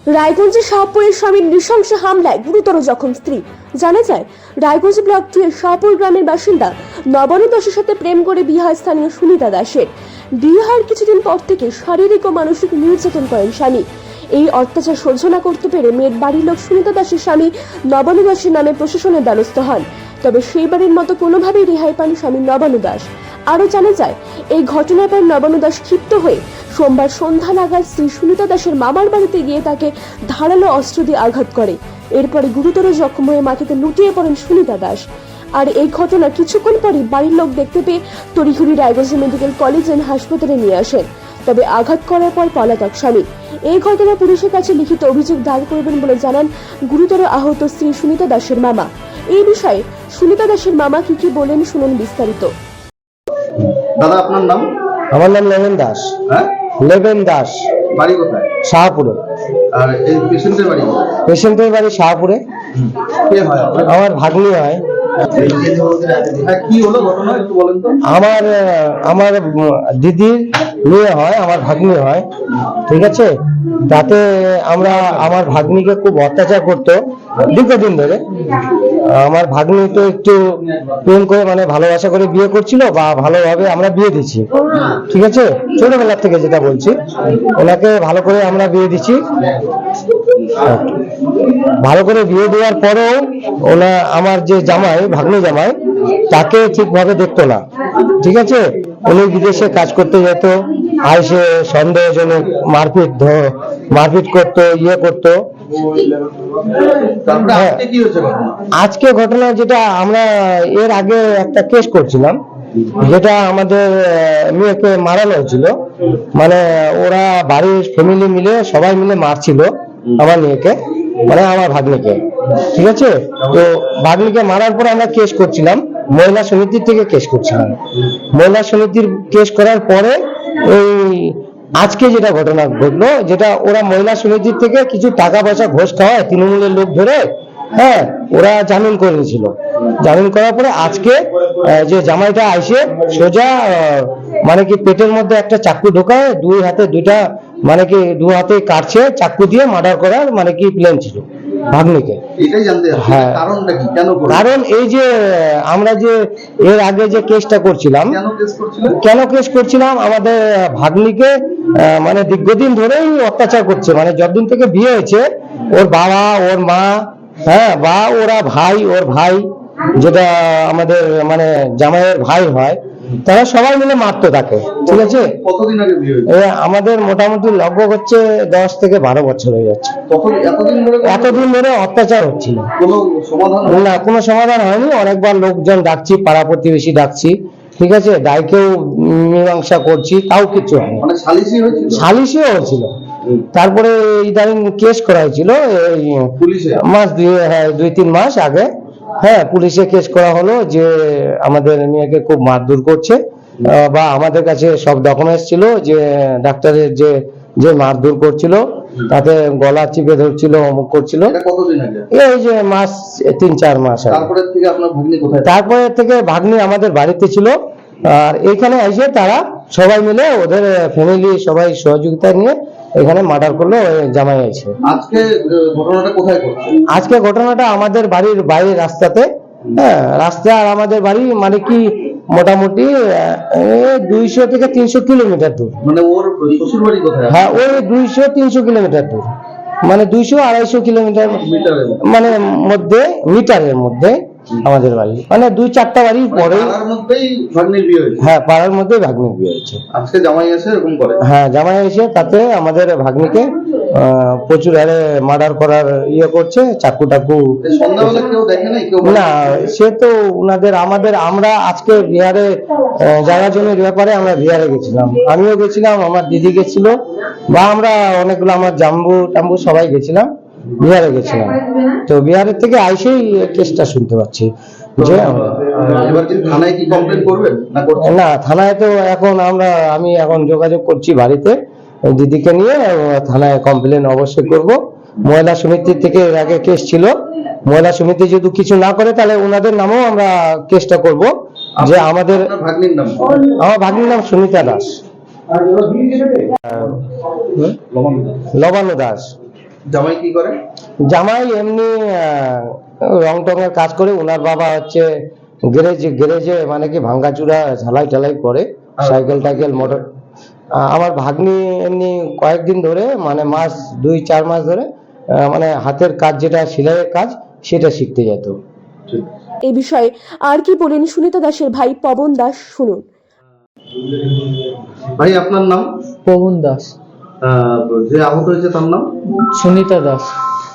রায়গঞ্জে শাহপুরের স্বামীর নৃশংস হামলায় গুরুতর জখম স্ত্রী। জানা যায়, রায়গঞ্জ ব্লক 2 এর শাহপুর গ্রামের বাসিন্দা নবানু দাসের সাথে প্রেম করে বিয়ে হয় স্থানীয় সুনিতা দাসের। বিয়ে হওয়ার কিছুদিন পর থেকে শারীরিক ও মানসিক নির্যাতন করেন স্বামী। এই অত্যাচার সহ্য না করতে পেরে মেয়ের বাড়ির লোক সুনিতা দাসের স্বামী নবানু দাসের নামে প্রশাসনের দ্বারস্থ হন। তবে সেইবারের মতো কোনোভাবেই রেহাই পান স্বামী নবানু দাস। আরও জানা যায়, এই ঘটনার পর নবানু দাস ক্ষিপ্ত হয়ে সোমবার সন্ধ্যা নাগাদ শ্রী সুনিতা দাসের মামার বাড়িতে গিয়ে তাকে ধারালো অস্ত্র দিয়ে আঘাত করে। এরপরে গুরুতর জখম হয়ে মাটিতে লুটিয়ে পড়েন সুনিতা দাস। আর এই ঘটনা কিছুক্ষণ পরই বাড়ির লোক দেখতে পেয়ে তড়িঘড়ি রায়গঞ্জ মেডিকেল কলেজ এন্ড হাসপাতালে নিয়ে আসেন। তবে আঘাত করার পর পলাতক স্বামী। এই ঘটনা পুলিশের কাছে লিখিত অভিযোগ দায়ের করবেন বলে জানান গুরুতর আহত স্ত্রী সুনিতা দাসের মামা। এই বিষয়ে সুনিতা দাসের মামা কি বলেন শুনুন বিস্তারিত। দাদা, আপনার নাম? আমার নাম লেবেন দাস। হ্যাঁ, লেবেন দাস। বাড়ি কোথায়? শাহপুরে। আর এই পেশেন্টের বাড়ি কোথায়? পেশেন্টের বাড়ি শাহপুরে। কে হয় আপনার? আমার ভাগ্নি হয়। হ্যাঁ, কি হলো ঘটনা একটু বলেন তো। আমার দিদির মেয়ে হয়, আমার ভাগ্নি হয়। ঠিক আছে, তাতে আমার ভাগ্নিকে খুব অত্যাচার করতো দীর্ঘদিন ধরে। আমার ভাগ্নি তো একটু প্রেম করে মানে ভালোবাসা করে বিয়ে করছিল বা ভালোভাবে আমরা বিয়ে দিচ্ছি। ঠিক আছে, ছোটবেলার থেকে যেটা বলছি, ওনাকে ভালো করে আমরা বিয়ে দিচ্ছি। ভালো করে বিয়ে দেওয়ার পরেও আমার যে জামাই, ভাগ্নি জামাই, তাকে ঠিকভাবে দেখতো না। ঠিক আছে, উনি বিদেশে কাজ করতে যেত, আইসে সন্দেহজনক মারপিট করতো, করতো। হ্যাঁ, কি হয়েছে ঘটনা? আজকে ঘটনা যেটা, আমরা এর আগে একটা কেস করছিলাম, যেটা আমাদের মেয়েকে মারানো হয়েছিল। মানে ওরা বাড়ির ফ্যামিলি মিলে সবাই মিলে মারছিল আমার মেয়েকে, মানে আমার ভাগ্নিকে। ঠিক আছে, তো ভাগ্নিকে মারার পরে আমরা কেস করছিলাম, মহিলা সমিতির থেকে কেস করছিলাম। মহিলা সমিতির কেস করার পরে এই আজকে যেটা ঘটনা ঘটলো, যেটা ওরা মহিলা সমিতির থেকে কিছু টাকা পয়সা ঘোষ খাওয়ায় তৃণমূলের লোক ধরে, হ্যাঁ, ওরা জামিন করে নিয়েছিল। জামিন করার পরে আজকে যে জামাইটা আইসে সোজা মানে কি পেটের মধ্যে একটা চাকু ঢোকায়, দুই হাতে দুইটা মানে কি দু হাতে কাটছে, চাকু দিয়ে মার্ডার করার মানে কি প্ল্যান ছিল ভাগ্নিকে। এটাই জানতে চাচ্ছি, হ্যাঁ, কারণটা কি, কেন করলেন? কারণ এই যে আমরা যে এর আগে যে কেসটা করছিলাম, কেন কেস করছিলাম, আমাদের ভাগ্নিকে মানে দীর্ঘদিন ধরেই অত্যাচার করছে। মানে যতদিন থেকে বিয়ে হয়েছে, ওর বাবা, ওর মা, হ্যাঁ, বা ওর ভাই যেটা আমাদের মানে জামাইয়ের ভাই হয়, তারা সবাই মিলে মারতো তাকে। ঠিক আছে, কতদিন আগে বিয়ে হয়েছে? আমাদের মোটামুটি লগভগ হচ্ছে 10 থেকে 12 বছর হয়ে যাচ্ছে। এতদিন ধরে অত্যাচার হচ্ছিল, না কোনো সমাধান হয়নি। অনেকবার লোকজন ডাকছি, পাড়া প্রতিবেশী ডাকছি, ঠিক আছে, ডাইকেও মীমাংসা করছি, তাও কিছু হয়নি। সালিশিও হয়েছিল। তারপরে ইদানিং কেস করা হয়েছিল মাস 2-3 মাস আগে। হ্যাঁ, পুলিশে কেস করা হলো যে আমাদের মেয়েকে খুব মারধর করছে, বা আমাদের কাছে সব ডকুমেন্টস ছিল যে ডাক্তারের যে মারধর করছিল, তাতে গলা চিপে ধরছিল, অমুক করছিল। এই যে 3-4 মাস আগে। তারপরে থেকে ভাগ্নি আমাদের বাড়িতে ছিল, আর এইখানে এসে তারা সবাই মিলে ওদের ফ্যামিলি সবাই সহযোগিতা নিয়ে এখানে মার্ডার করলো জামাই এসে। আজকে ঘটনাটা আমাদের বাড়ির বাইরে রাস্তাতে। হ্যাঁ, রাস্তা আর আমাদের বাড়ি মানে কি মোটামুটি 200 থেকে 300 কিলোমিটার দূর। মানে ওর শ্বশুর বাড়ি কোথায়? হ্যাঁ, ওই 200-300 কিলোমিটার দূর, মানে 200-250 কিলোমিটার মানে মিটারের মধ্যে আমাদের বাড়ি। মানে 2-4টা বাড়ি পরে। হ্যাঁ, পাড়ার মধ্যেই ভাগ্নির বিয়ে হয়েছে। আজকে জামাই এসে এরকম করে? হ্যাঁ, জামাই এসে তাতে আমাদের ভাগ্নিকে প্রচুর হারে মার্ডার করার করছে, চাকু টাকু। না, সে তো আমরা আজকে বিহারে জায়গা জমির ব্যাপারে আমরা বিহারে গেছিলাম, আমিও গেছিলাম, আমার দিদি গেছিল, বা আমরা অনেকগুলো আমার টাম্বু সবাই গেছিলাম, বিহারে গেছিলাম। তো বিহারের থেকে আইসেই কেসটা শুনতে পাচ্ছি যে না, থানায় তো এখন আমি এখন যোগাযোগ করছি বাড়িতে দিদিকে নিয়ে, থানায় কমপ্লেন অবশ্যই করব। মহিলা সমিতির থেকে এর আগে কেস ছিল, মহিলা সমিতি যদি কিছু না করে তাহলে ওনাদের নামেও আমরা কেসটা করব। যে আমার ভাগ্নির নাম সুনিতা দাস, লবানু দাস। জামাই কি করে? জামাই এমনি রং টঙের কাজ করে। ওনার বাবা হচ্ছে গ্যারেজে মানে কি ভাঙ্গাচুরা ঝালাই টালাই করে, সাইকেল টাইকেল মোটর। আমার ভাগ্নি এমনি কয়েকদিন ধরে মানে মাস 2-4 মাস ধরে মানে হাতের কাজ যেটা সেলাইয়ের কাজ সেটা শিখতে যেত। ঠিক। এই বিষয়ে আর কি বলেন সুনিতা দাসের ভাই পবন দাস, শুনুন। ভাই আপনার নাম? পবন দাস। যে আহত হয়েছে তার নাম? সুনিতা দাস।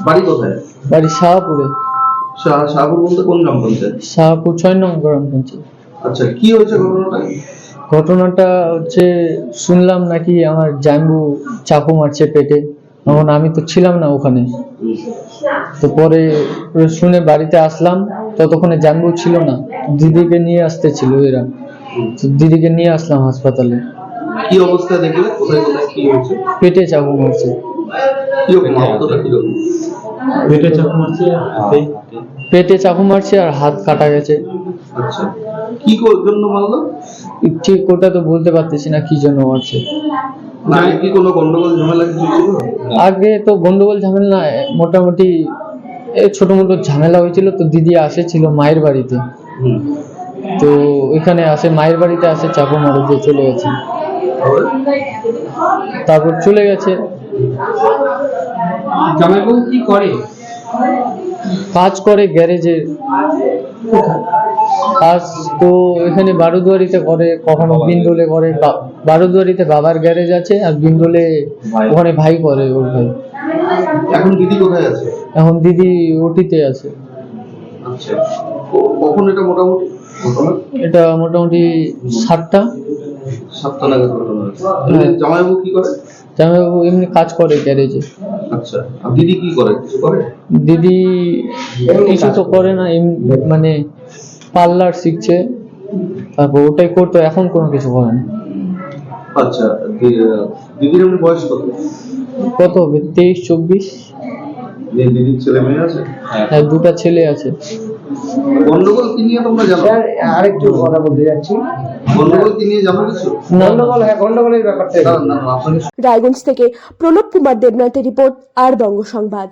বাড়ি কোথায়? বাড়ি শাহপুরে। শাহপুর বলতে কোন গ্রাম পঞ্চায়েত? শাহপুর 6 নং গ্রাম পঞ্চায়েত। আচ্ছা, কি হয়েছে ঘটনাটা? ঘটনাটা হচ্ছে শুনলাম নাকি আমার জাম্বু চাকু মারছে পেটে। তখন আমি তো ছিলাম না ওখানে, তো পরে শুনে বাড়িতে আসলাম, ততক্ষণে জাম্বু ছিল না, দিদিকে নিয়ে আসতে ছিল এরা, তো দিদিকে নিয়ে আসলাম হাসপাতালে। কি অবস্থা দেখলে? কোথায় কোথায় কি হয়েছে? পেটে চাকু মারছে। কিরকম আহতটা কিরকম? পেটে চাকু মারছে আর হাত কাটা গেছে। আচ্ছা, কি জন্য মারলো? ঠিক ওটা তো বলতে পারতেছি না কি জন্য মারছে। না, কি কোনো গন্ডগোল ঝামেলা কিছু ছিল? আগে তো গন্ডগোল ঝামেলা না, মোটামুটি ছোট মোটো ঝামেলা হয়েছিল। তো দিদি আসেছিল মায়ের বাড়িতে, তো এখানে আসে মায়ের বাড়িতে আসে, চাকু মারে দিয়ে চলে গেছে। তারপর চলে গেছে। জামাইবাবু কি করে? কাজ করে গ্যারেজে কাজ। তো এখানে বারুদুয়ারিতে করে, কখনো বিন্দুলে করে। বারুদুয়ারিতে বাবার গ্যারেজ আছে, আর বিন্দুলে ওখানে ভাই করে, ওর ভাই। এখন দিদি কোথায় আছে? এখন দিদি ওটিতে আছে। আচ্ছা, কখন এটা মোটামুটি ঘটনা? এটা মোটামুটি 7টা নাগাদ ঘটনা হয়েছে। জামাইবাবু কি করে? জামাইবাবু এমনি কাজ করে গ্যারেজে। আচ্ছা, আর দিদি কি করে? কিছু করে? দিদি কিছু তো করে না, মানে পার্লার শিখছে, তারপর ওটাই করতো, এখন কোনো কিছু করে না। আচ্ছা, দিদির এমনি বয়স কত? কত হবে, 23-24। দিদির ছেলে মেয়ে আছে? হ্যাঁ, 2টা ছেলে আছে। গন্ডগোল কি নিয়ে তোমরা জানো? আরেকটু কথা বলতে যাচ্ছি। গন্ডগোল কি নিয়ে জানো কিছু? গন্ডগোলের ব্যাপারটা না, আপনাকে রায়গঞ্জ থেকে প্রণব কুমার দেবনাথের রিপোর্ট, আর বঙ্গ সংবাদ।